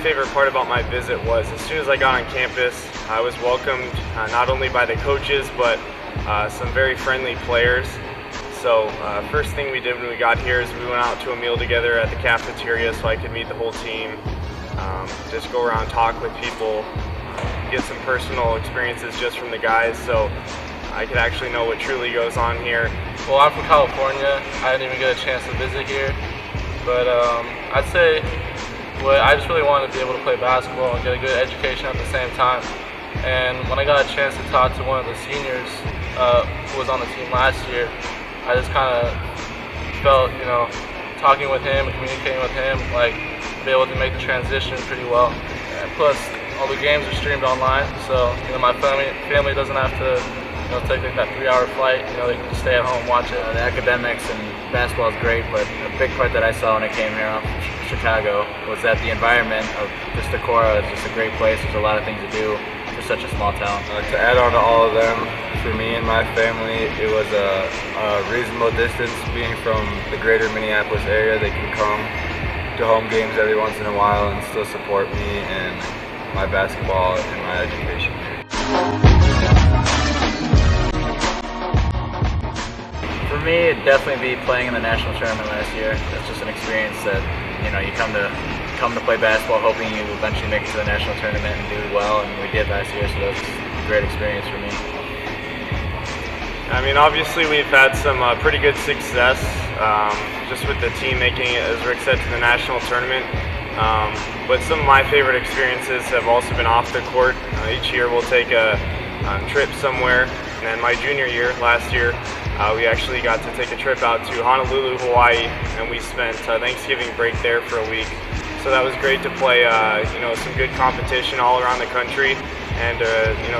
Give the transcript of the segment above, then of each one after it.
favorite part about my visit was as soon as I got on campus, I was welcomed not only by the coaches but some very friendly players. So first thing we did when we got here is we went out to a meal together at the cafeteria so I could meet the whole team, just go around, talk with people, get some personal experiences just from the guys so I could actually know what truly goes on here. Well, I'm from California. I didn't even get a chance to visit here, but I'd say I just really wanted to be able to play basketball and get a good education at the same time. And when I got a chance to talk to one of the seniors who was on the team last year, I just kind of felt, talking with him and communicating with him, like, be able to make the transition pretty well. And plus, all the games are streamed online, so my family doesn't have to take like that 3-hour flight. They can just stay at home, watch it. The academics and basketball is great, but a big part that I saw when I came here from Chicago was that the environment of just Decorah is just a great place. There's a lot of things to do for such a small town. To add on to all of them, for me and my family, it was a reasonable distance. Being from the greater Minneapolis area, they can come to home games every once in a while and still support me and my basketball and my education here. For me, it'd definitely be playing in the national tournament last year. That's just an experience that you come to play basketball hoping you eventually make it to the national tournament and do well, and we did last year, so that was a great experience for me. I mean, obviously we've had some pretty good success just with the team making it, as Rick said, to the national tournament. But some of my favorite experiences have also been off the court. Each year we'll take a trip somewhere. And my junior year, last year, we actually got to take a trip out to Honolulu, Hawaii, and we spent Thanksgiving break there for a week. So that was great to play, some good competition all around the country, and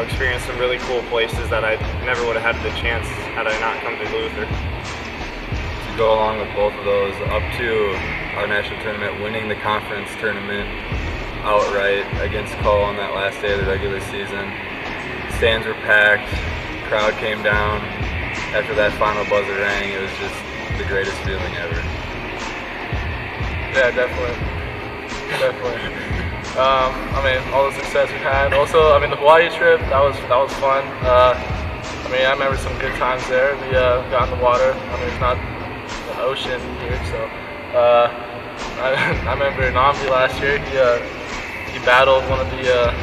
experience some really cool places that I never would have had the chance had I not come to Luther. To go along with both of those, up to our national tournament, winning the conference tournament outright against Cole on that last day of the regular season. Stands were packed. Crowd came down after that final buzzer rang. It was just the greatest feeling ever. Yeah, definitely. All the success we had. Also, the Hawaii trip, that was fun. I remember some good times there. We got in the water. It's not an ocean here, so I remember Namdi last year. He battled one of the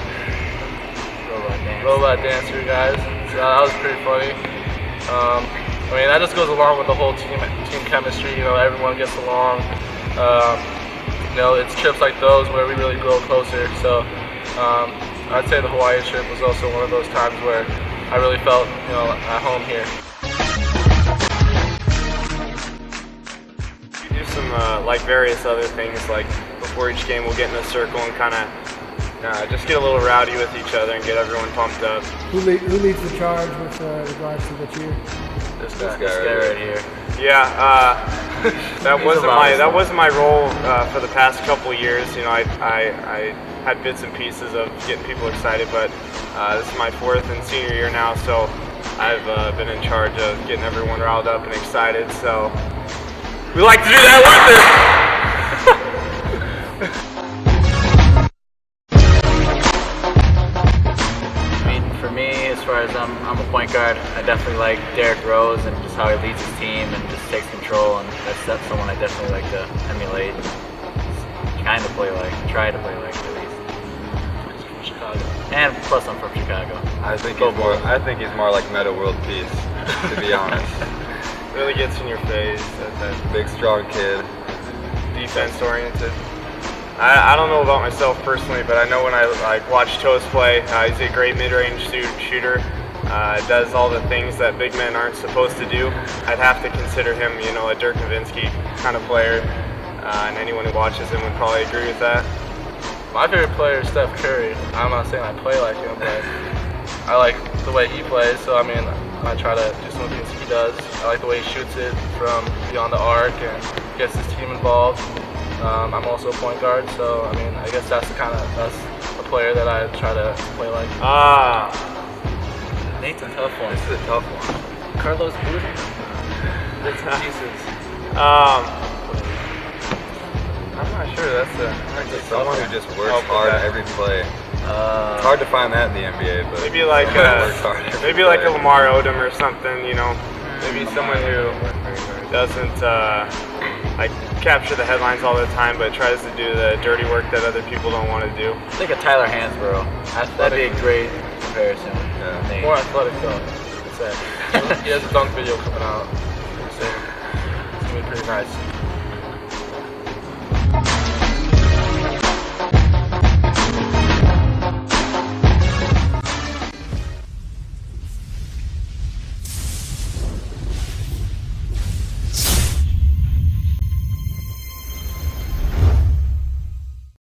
robot dancer guys. So that was pretty funny. That just goes along with the whole team chemistry. Everyone gets along. It's trips like those where we really grow closer. So I'd say the Hawaii trip was also one of those times where I really felt, at home here. We do some various other things, like before each game we'll get in a circle and kind of just get a little rowdy with each other and get everyone pumped up. Who leads the charge with regards to the cheer? This guy right here. Yeah, that wasn't my role for the past couple of years. I had bits and pieces of getting people excited, but this is my fourth and senior year now, so I've been in charge of getting everyone riled up and excited. So we like to do that with it. For me, as far as I'm a point guard, I definitely like Derrick Rose and just how he leads his team and just takes control, and that's someone I definitely like to emulate and try to play like at least. From Chicago. And plus I'm from Chicago. I think he's more like Meta World Peace, to be honest. Really gets in your face. That big, strong kid. Defense oriented. I don't know about myself personally, but I know when I watch Toast play, he's a great mid-range shooter. Does all the things that big men aren't supposed to do. I'd have to consider him, a Dirk Nowitzki kind of player, and anyone who watches him would probably agree with that. My favorite player is Steph Curry. I'm not saying I play like him, but I like the way he plays. So I try to do some of the things he does. I like the way he shoots it from beyond the arc and gets his team involved. I'm also a point guard, so I guess that's a player that I try to play like. Nate's a tough one. This is a tough one. Carlos Boozer. Bits and pieces. I'm I'm not sure. That's Someone who just works hard every play. It's hard to find that in the NBA, but maybe like a Lamar Odom or something. You know, maybe someone who doesn't like capture the headlines all the time, but tries to do the dirty work that other people don't want to do. I think a Tyler Hansborough. That'd be a great comparison. Yeah. More athletic though. He has a dunk video coming out. It's gonna be pretty nice.